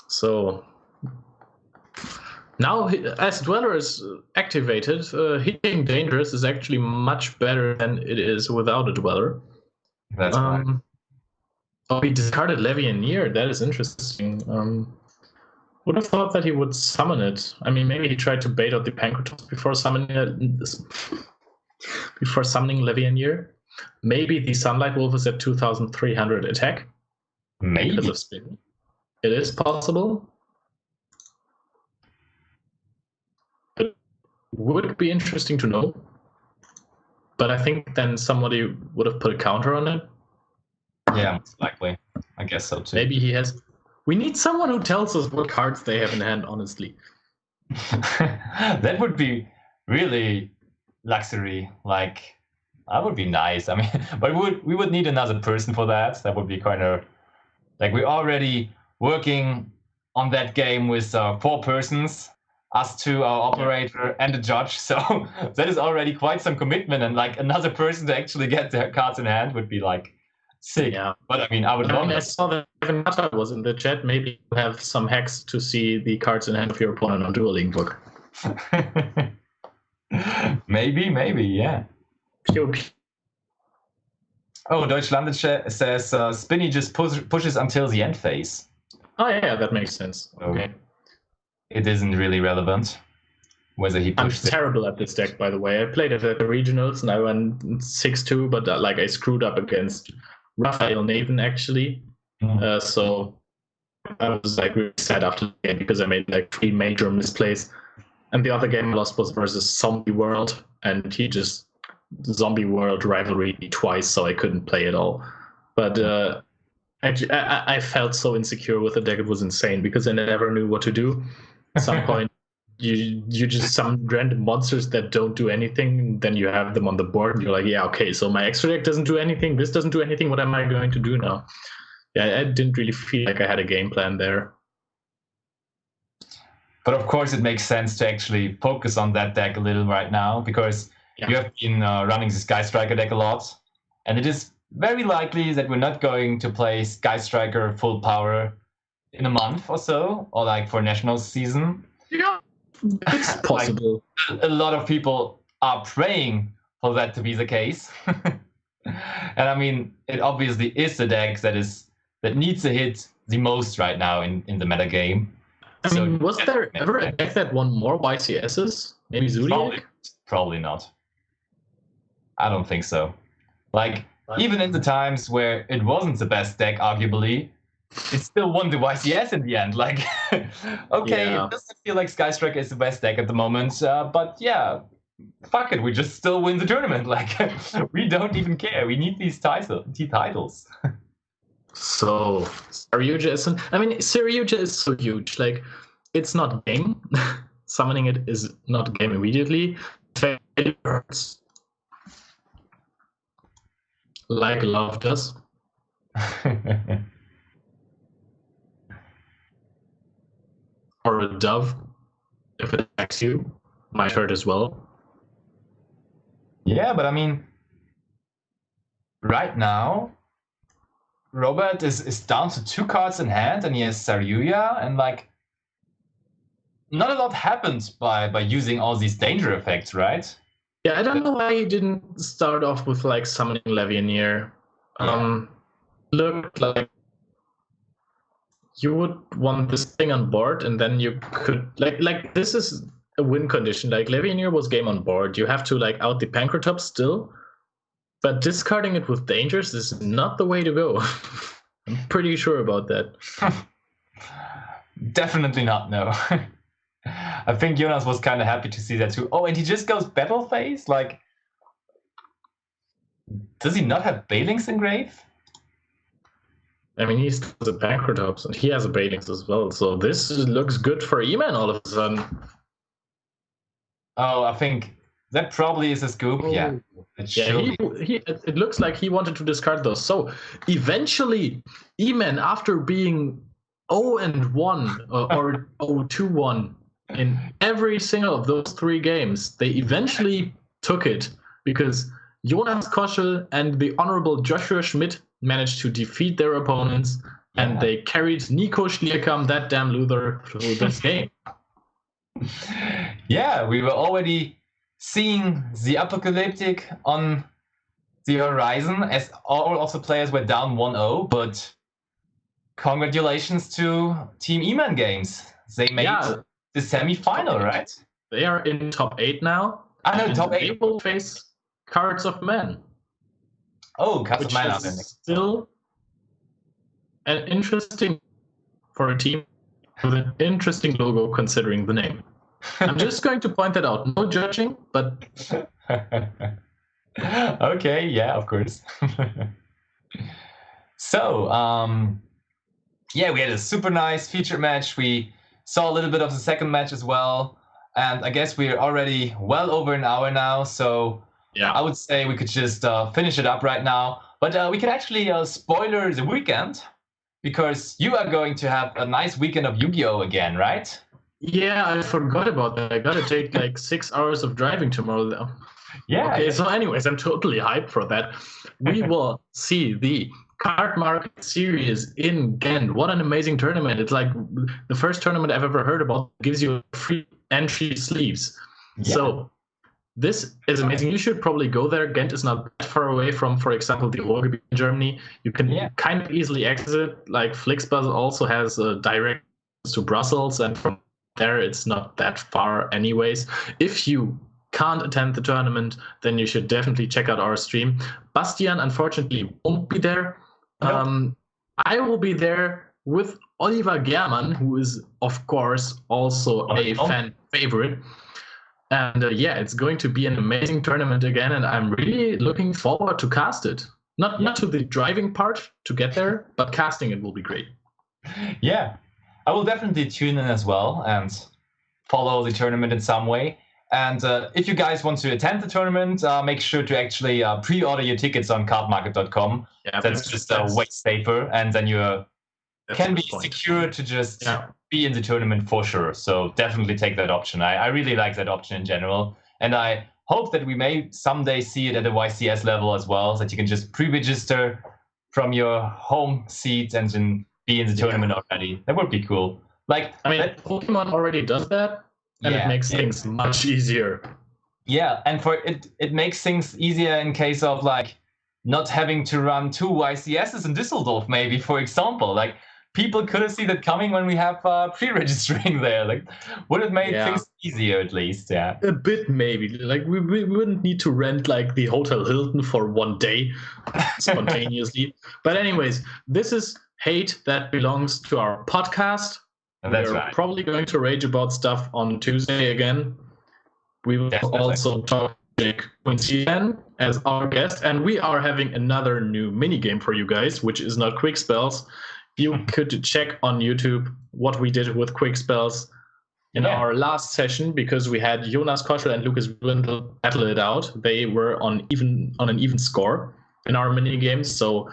So now, as Dweller is activated, hitting Dangerous is actually much better than it is without a Dweller. That's right. Oh, he discarded Levianeer. That is interesting. Would have thought that he would summon it. I mean, maybe he tried to bait out the Pancratops before summoning Levianeer. Maybe the Sunlight Wolf is at 2,300 attack. Maybe. Because of spin. It is possible. It would be interesting to know. But I think then somebody would have put a counter on it. Yeah, most likely. I guess so too. Maybe he has. We need someone who tells us what cards they have in hand, honestly. That would be really luxury. Like, that would be nice. I mean, but we would need another person for that. That would be kind of like, we're already working on that game with 4 persons, us 2, our operator, and a judge. So that is already quite some commitment. And like another person to actually get their cards in hand would be like sick. Yeah. But I mean, I saw that Evan Mata was in the chat. Maybe you have some hacks to see the cards in hand of your opponent on Dueling Book. maybe, yeah. Pew, pew. Oh, Deutschlandische says Spinny just pushes until the end phase. Oh yeah, that makes sense. Okay. It isn't really relevant whether he pushed. I'm terrible at this deck, by the way. I played it at the regionals and I went 6-2, but like I screwed up against Raphael Nathan actually. So I was like really sad after the game because I made like 3 major misplays. And the other game I lost was versus Zombie World, and he just Zombie World rivalry me twice, so I couldn't play at all. But I felt so insecure with the deck; it was insane because I never knew what to do. At some point, you just summon random monsters that don't do anything, and then you have them on the board, and you're like, yeah, okay, so my extra deck doesn't do anything. This doesn't do anything. What am I going to do now? Yeah, I didn't really feel like I had a game plan there. But of course, it makes sense to actually focus on that deck a little right now because you have been running the Sky Striker deck a lot, and it is very likely that we're not going to play Sky Striker full power in a month or so, or like for Nationals season. Yeah, it's possible. Like, a lot of people are praying for that to be the case. And I mean, it obviously is the deck that needs a hit the most right now in the meta game. I mean, was there ever a deck that won more YCSs? Maybe Zodiac? Probably not. I don't think so. Like, even in the times where it wasn't the best deck, arguably, it still won the YCS in the end. Like, okay, It doesn't feel like Sky Striker is the best deck at the moment, but yeah, fuck it, we just still win the tournament. Like, we don't even care. We need these titles. So, Saryuja is so huge. Like, it's not game. Summoning it is not game immediately. It hurts. Like love does. Or a dove, if it attacks you, might hurt as well. Yeah, but I mean, right now, Robert is down to 2 cards in hand, and he has Saryuja, and like, not a lot happens by using all these danger effects, right? Yeah, I don't know why he didn't start off with like summoning Levianeer. Looked like you would want this thing on board, and then you could like this is a win condition. Like Levianeer was game on board. You have to like out the Pancratops still. But discarding it with dangers is not the way to go. I'm pretty sure about that. Definitely not, no. I think Jonas was kind of happy to see that too. Oh, and he just goes battle phase? Like, does he not have Balings engraved? I mean, he's a Pancratops, and he has a Balings as well. So this looks good for E-Man all of a sudden. Oh, I think that probably is a scoop. Yeah. It looks like he wanted to discard those. So eventually, E-Man, after being 0-1 or 0-2-1 in every single of those 3 games, they eventually took it because Jonas Koschel and the Honorable Joshua Schmidt managed to defeat their opponents, and they carried Nico Schlierkamp, that damn Luther, through this game. Yeah, we were already seeing the apocalyptic on the horizon as all of the players were down 1-0, but congratulations to Team E-Man Games. They made the semi-final, right? They are in top 8 now. I know, top 8. They will face Cards of Men. Oh, Cards of Men are still an interesting for a team with an interesting logo considering the name. I'm just going to point that out. No judging, but okay, yeah, of course. So, we had a super nice featured match. We saw a little bit of the second match as well, and I guess we're already well over an hour now. So, I would say we could just finish it up right now. But we can actually spoiler the weekend because you are going to have a nice weekend of Yu-Gi-Oh again, right? Yeah, I forgot about that. I gotta take like 6 hours of driving tomorrow though. Yeah. Okay, so anyways, I'm totally hyped for that. We will see the Card Market Series in Ghent. What an amazing tournament. It's like the first tournament I've ever heard about. It gives you free entry sleeves. Yeah. So This is amazing. You should probably go there. Ghent is not that far away from, for example, the Ruhrgebiet in Germany. You can kind of easily exit. Like Flixbus also has a direct to Brussels, and from there it's not that far anyways. If you can't attend the tournament, then you should definitely check out our stream. Bastian, unfortunately, won't be there. Nope. I will be there with Oliver German, who is, of course, also a fan favorite. And it's going to be an amazing tournament again, and I'm really looking forward to cast it. Not to the driving part to get there, but casting it will be great. Yeah, I will definitely tune in as well and follow the tournament in some way. And if you guys want to attend the tournament, make sure to actually pre-order your tickets on cardmarket.com. Yeah, that's just way safer, and then you can be secure to just be in the tournament for sure. So definitely take that option. I really like that option in general. And I hope that we may someday see it at a YCS level as well, so that you can just pre-register from your home seat and then be in the tournament already. That would be cool. Like, I mean, Pokemon already does that, and it makes things much easier. Yeah, and for it makes things easier in case of like not having to run 2 YCSs in Düsseldorf, maybe, for example. Like, people couldn't see that coming when we have pre-registering there. Like, would have made things easier at least, A bit, maybe. Like, we wouldn't need to rent like the Hotel Hilton for one day spontaneously. But anyways, this is hate that belongs to our podcast. We're probably going to rage about stuff on Tuesday again. We will also talk to Quincy as our guest, and we are having another new mini game for you guys, which is not quick spells. You could check on YouTube what we did with quick spells in our last session, because we had Jonas Koschel and Lucas Windel battle it out. They were on an even score in our mini games, so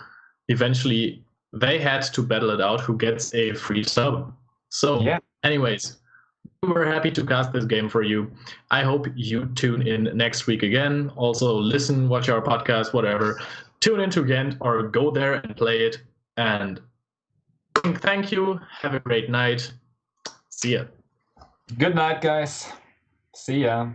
eventually they had to battle it out who gets a free sub. So anyways, we were happy to cast this game for you. I hope you tune in next week again. Also listen, watch our podcast, whatever. Tune into Ghent or go there and play it. And thank you. Have a great night. See ya. Good night, guys. See ya.